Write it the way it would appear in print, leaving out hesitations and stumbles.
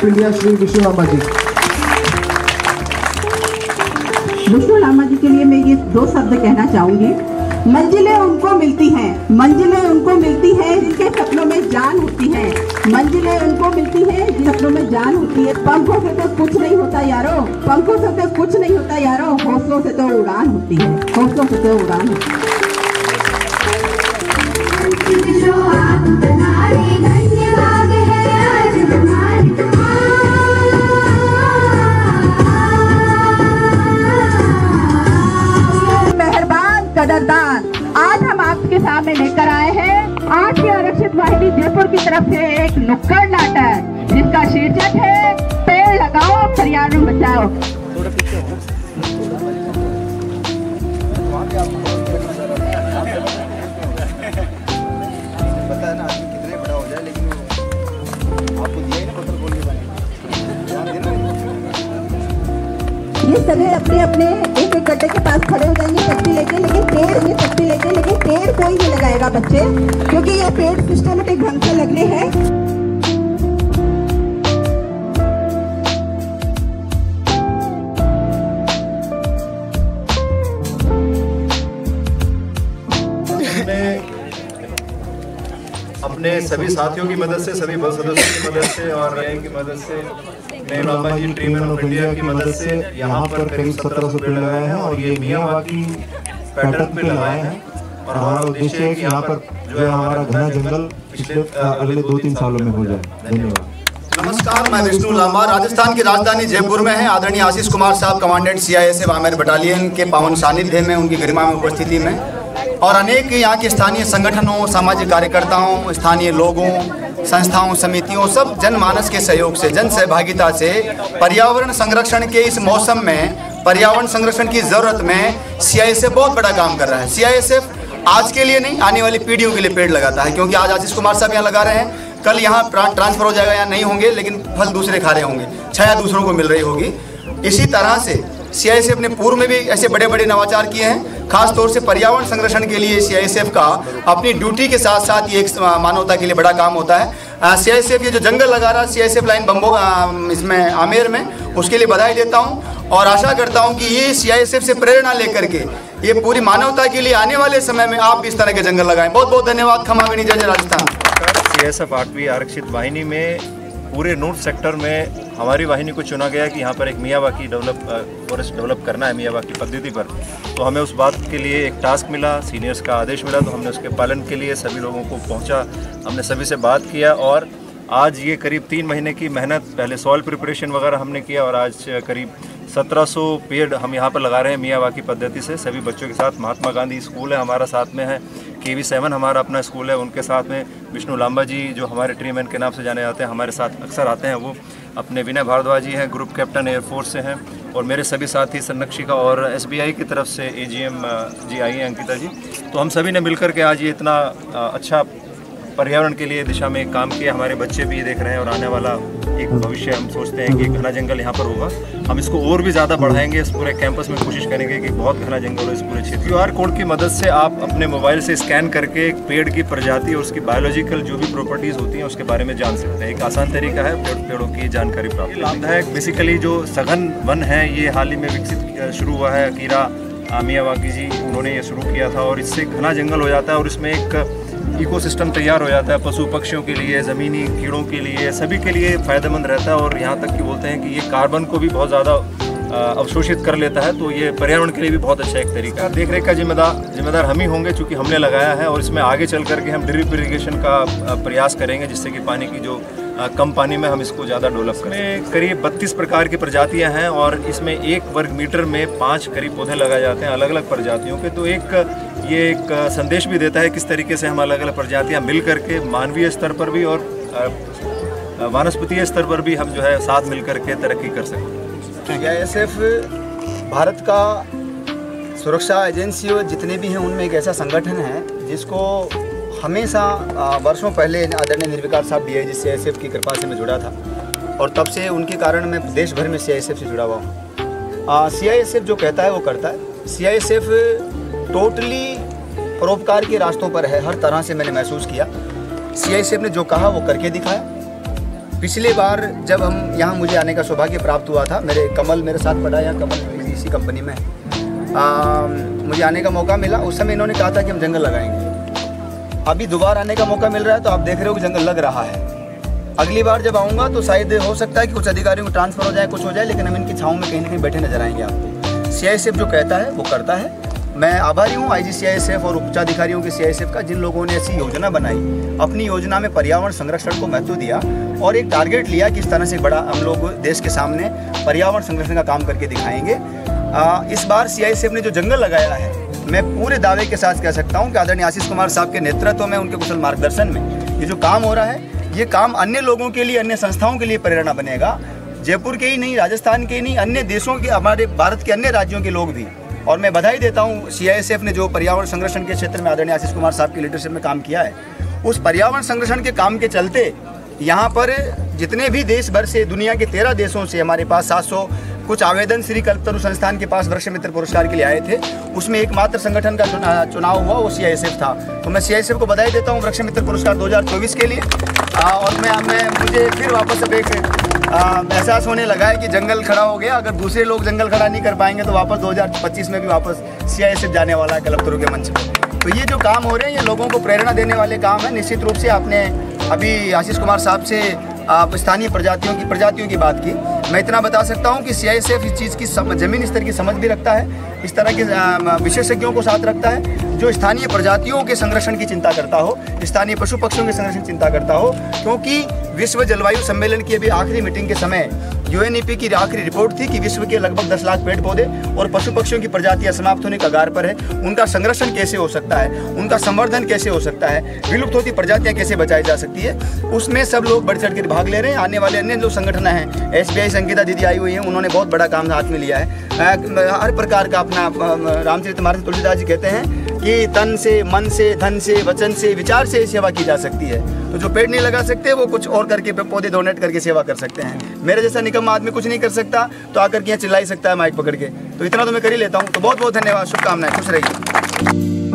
Of India Shri Vishnu Lamba जी। विष्णु लांबा जी के लिए मैं ये 2 शब्द कहना चाहूंगी। मंजिलें उनको मिलती हैं, मंजिलें उनको मिलती हैं जिनके सपनों में जान होती है। मंजिलें उनको मिलती हैं जिन सपनों में जान होती है। पंखों से तो कुछ नहीं होता यारो, पंखों से तो कुछ नहीं होता यारो, हौसलों से तो उड़ान होती है, हौसलों से तो उड़ान होती है। कदरदान, आज हम आपके सामने लेकर आए हैं आज की आरक्षित वाहिनी जयपुर की तरफ से एक नुक्कड़ नाटक जिसका शीर्षक है पेड़ लगाओ पर्यावरण बचाओ। पता है ना आदमी कितने बड़ा हो जाए लेकिन आपको दिया ही ना पत्थर बोलने वाले। ये सभी अपने अपने एक एक गड्ढे के पास खड़े हो जाएंगे पत्ती लेके, लेकिन पेड़ कोई नहीं लगाएगा बच्चे, क्योंकि ये पेड़ सिस्टमेटिक ढंग से लगने हैं। अपने सभी साथियों की मदद से, सभी बल सदस्यों की मदद से और की मदद से, मैं Lamba ji tree man of India की मदद से यहाँ पर करीब 1700 पेड़ लगाए हैं और ये मियावाकी पैटर्न पे लगाए हैं। और हमारा उद्देश्य है कि यहाँ पर जो है हमारा घना जंगल पिछले अगले 2-3 सालों में हो जाए। धन्यवाद। नमस्कार, मैं विष्णु लांबा राजस्थान की राजधानी जयपुर में है। आदरणीय आशीष कुमार साहब कमांडेंट CISF आमेर बटालियन के पावन सानिध्य में, उनकी गरिमा में, उपस्थिति में और अनेक यहाँ के स्थानीय संगठनों, सामाजिक कार्यकर्ताओं, स्थानीय लोगों, संस्थाओं, समितियों, सब जनमानस के सहयोग से, जन सहभागिता से पर्यावरण संरक्षण के इस मौसम में, पर्यावरण संरक्षण की ज़रूरत में CISF बहुत बड़ा काम कर रहा है। CISF आज के लिए नहीं, आने वाली पीढ़ियों के लिए पेड़ लगाता है, क्योंकि आज आशीष कुमार साहब यहाँ लगा रहे हैं, कल यहाँ ट्रांसफर हो जाएगा या नहीं होंगे, लेकिन फल दूसरे खा रहे होंगे, छाया दूसरों को मिल रही होगी। इसी तरह से CISF ने पूर्व में भी ऐसे बड़े बड़े नवाचार किए हैं। खास तौर से पर्यावरण संरक्षण के लिए CISF का अपनी ड्यूटी के साथ साथ ये एक मानवता के लिए बड़ा काम होता है। CISF ये जो जंगल लगा रहा है CISF लाइन बम्बो इसमें आमेर में, उसके लिए बधाई देता हूँ और आशा करता हूँ कि ये CISF से प्रेरणा लेकर के ये पूरी मानवता के लिए आने वाले समय में आप भी इस तरह के जंगल लगाएं। बहुत बहुत धन्यवाद। खमागणी, जय जय राजस्थान। CISF 8वीं आरक्षित वाहिनी में पूरे नॉर्थ सेक्टर में हमारी वाहिनी को चुना गया कि यहाँ पर एक मियावाकी फॉरेस्ट डेवलप करना है मियावाकी पद्धति पर। तो हमें उस बात के लिए एक टास्क मिला, सीनियर्स का आदेश मिला, तो हमने उसके पालन के लिए सभी लोगों को पहुँचा, हमने सभी से बात किया और आज ये करीब 3 महीने की मेहनत, पहले सॉइल प्रिपरेशन वगैरह हमने किया और आज करीब 1700 पेड़ हम यहाँ पर लगा रहे हैं मियावाकी पद्धति से, सभी बच्चों के साथ। महात्मा गांधी स्कूल है हमारा साथ में है, KV7 हमारा अपना स्कूल है, उनके साथ में विष्णु लांबा जी जो हमारे ट्री मैन के नाम से जाने जाते हैं, हमारे साथ अक्सर आते हैं। वो अपने विनय भारद्वाज जी हैं, ग्रुप कैप्टन एयरफोर्स से हैं और मेरे सभी साथी संरक्षिका और SBI की तरफ से AGM जी आई हैं, अंकिता जी। तो हम सभी ने मिलकर के आज ये इतना अच्छा पर्यावरण के लिए दिशा में काम किया। हमारे बच्चे भी ये देख रहे हैं और आने वाला एक भविष्य हम सोचते हैं कि घना जंगल यहाँ पर होगा, हम इसको और भी ज़्यादा बढ़ाएंगे। इस पूरे कैंपस में कोशिश करेंगे कि बहुत घना जंगल हो इस पूरे क्षेत्र। QR कोड की मदद से आप अपने मोबाइल से स्कैन करके एक पेड़ की प्रजाति और उसकी बायोलॉजिकल जो भी प्रॉपर्टीज़ होती हैं उसके बारे में जान सकते हैं। एक आसान तरीका है पेड़ों की जानकारी प्राप्त करना है। बेसिकली जो सघन वन है ये हाल ही में विकसित शुरू हुआ है, अकीरा मियावाकी जी उन्होंने ये शुरू किया था और इससे घना जंगल हो जाता है और इसमें एक इकोसिस्टम तैयार हो जाता है पशु पक्षियों के लिए, ज़मीनी कीड़ों के लिए, सभी के लिए फ़ायदेमंद रहता है और यहाँ तक कि बोलते हैं कि ये कार्बन को भी बहुत ज़्यादा अवशोषित कर लेता है, तो ये पर्यावरण के लिए भी बहुत अच्छा एक तरीका है। देखरेख का जिम्मेदार हम ही होंगे चूँकि हमने लगाया है और इसमें आगे चल करके हम ड्रिप इरीगेशन का प्रयास करेंगे जिससे कि पानी की जो कम पानी में हम इसको ज़्यादा डेवलप करें। करीब 32 प्रकार की प्रजातियां हैं और इसमें 1 वर्ग मीटर में 5 करीब पौधे लगाए जाते हैं अलग अलग प्रजातियों के। तो ये एक संदेश भी देता है किस तरीके से हम अलग अलग प्रजातियां मिल करके मानवीय स्तर पर भी और वानस्पतीय स्तर पर भी हम जो है साथ मिल करके तरक्की कर सकते हैं। CISF भारत का सुरक्षा एजेंसी जितने भी हैं उनमें एक ऐसा संगठन है जिसको हमेशा वर्षों पहले आदरणीय निर्विकार साहब DIG CISF की कृपा से मैं जुड़ा था और तब से उनके कारण मैं देश भर में CISF से जुड़ा हुआ हूँ। CISF जो कहता है वो करता है। CISF टोटली परोपकार के रास्तों पर है, हर तरह से मैंने महसूस किया। CISF ने जो कहा वो करके दिखाया पिछले बार जब हम यहाँ मुझे आने का सौभाग्य प्राप्त हुआ था, मेरे कमल मेरे साथ पढ़ा यहाँ, कमल इसी कंपनी में मुझे आने का मौका मिला। उस समय इन्होंने कहा था कि हम जंगल लगाएंगे। अभी दोबारा आने का मौका मिल रहा है तो आप देख रहे हो कि जंगल लग रहा है। अगली बार जब आऊँगा तो शायद हो सकता है कि कुछ अधिकारियों को ट्रांसफ़र हो जाए, कुछ हो जाए, लेकिन हम इनकी छाँव में कहीं ना कहीं बैठे नजर आएंगे आपको। CISF जो कहता है वो करता है। मैं आभारी हूँ IG CISF और उच्चाधिकारियों के CISF का, जिन लोगों ने ऐसी योजना बनाई, अपनी योजना में पर्यावरण संरक्षण को महत्व दिया और एक टारगेट लिया कि इस तरह से बड़ा हम लोग देश के सामने पर्यावरण संरक्षण का काम करके दिखाएंगे। इस बार CISF ने जो जंगल लगाया है, मैं पूरे दावे के साथ कह सकता हूँ कि आदरणीय आशीष कुमार साहब के नेतृत्व में, उनके कुशल मार्गदर्शन में ये जो काम हो रहा है, ये काम अन्य लोगों के लिए, अन्य संस्थाओं के लिए प्रेरणा बनेगा। जयपुर के ही नहीं, राजस्थान के ही नहीं, अन्य देशों के, हमारे भारत के अन्य राज्यों के लोग भी। और मैं बधाई देता हूँ CISF ने जो पर्यावरण संरक्षण के क्षेत्र में आदरणीय आशीष कुमार साहब की लीडरशिप में काम किया है, उस पर्यावरण संरक्षण के काम के चलते यहाँ पर जितने भी देश भर से, दुनिया के 13 देशों से हमारे पास 700 कुछ आवेदन श्री कल्पतरु संस्थान के पास वृक्ष मित्र पुरस्कार के लिए आए थे। उसमें एकमात्र संगठन का चुनाव हुआ, वो CISF था। तो मैं CISF को बधाई देता हूँ वृक्ष मित्र पुरस्कार 2024 के लिए। और मुझे फिर वापस अब एक एहसास होने लगा है कि जंगल खड़ा हो गया। अगर दूसरे लोग जंगल खड़ा नहीं कर पाएंगे तो वापस 2025 में भी वापस CISF जाने वाला है कल्पतरु के मंच पर। तो ये जो काम हो रहे हैं, ये लोगों को प्रेरणा देने वाले काम है। निश्चित रूप से आपने अभी आशीष कुमार साहब से स्थानीय प्रजातियों की बात की। मैं इतना बता सकता हूं कि CISF इस चीज़ की ज़मीनी स्तर की समझ भी रखता है, इस तरह के विशेषज्ञों को साथ रखता है जो स्थानीय प्रजातियों के संरक्षण की चिंता करता हो, स्थानीय पशु पक्षियों के संरक्षण की चिंता करता हो। क्योंकि विश्व जलवायु सम्मेलन की अभी आखिरी मीटिंग के समय UNEP की आखिरी रिपोर्ट थी कि विश्व के लगभग 10 लाख पेड़ पौधे और पशु पक्षियों की प्रजातियां समाप्त होने के कगार पर है। उनका संरक्षण कैसे हो सकता है, उनका संवर्धन कैसे हो सकता है, विलुप्त होती प्रजातियां कैसे बचाई जा सकती है, उसमें सब लोग बढ़ चढ़ कर भाग ले रहे हैं। आने वाले अन्य जो संगठन हैं, SBI संगीता दीदी आई हुई हैं, उन्होंने बहुत बड़ा काम हाथ में लिया है। हर प्रकार का अपना रामचरितमानस तुलसीदास जी कहते हैं कि तन से, मन से, धन से, वचन से, विचार से सेवा की जा सकती है। तो जो पेड़ नहीं लगा सकते वो कुछ और करके पौधे डोनेट करके सेवा कर सकते हैं। मेरे जैसा निकम्मा आदमी कुछ नहीं कर सकता तो आकर के यहाँ चिल्ला ही सकता है माइक पकड़ के। तो इतना तो मैं कर ही लेता हूँ। तो बहुत बहुत धन्यवाद, शुभकामनाएं, खुश रहिए।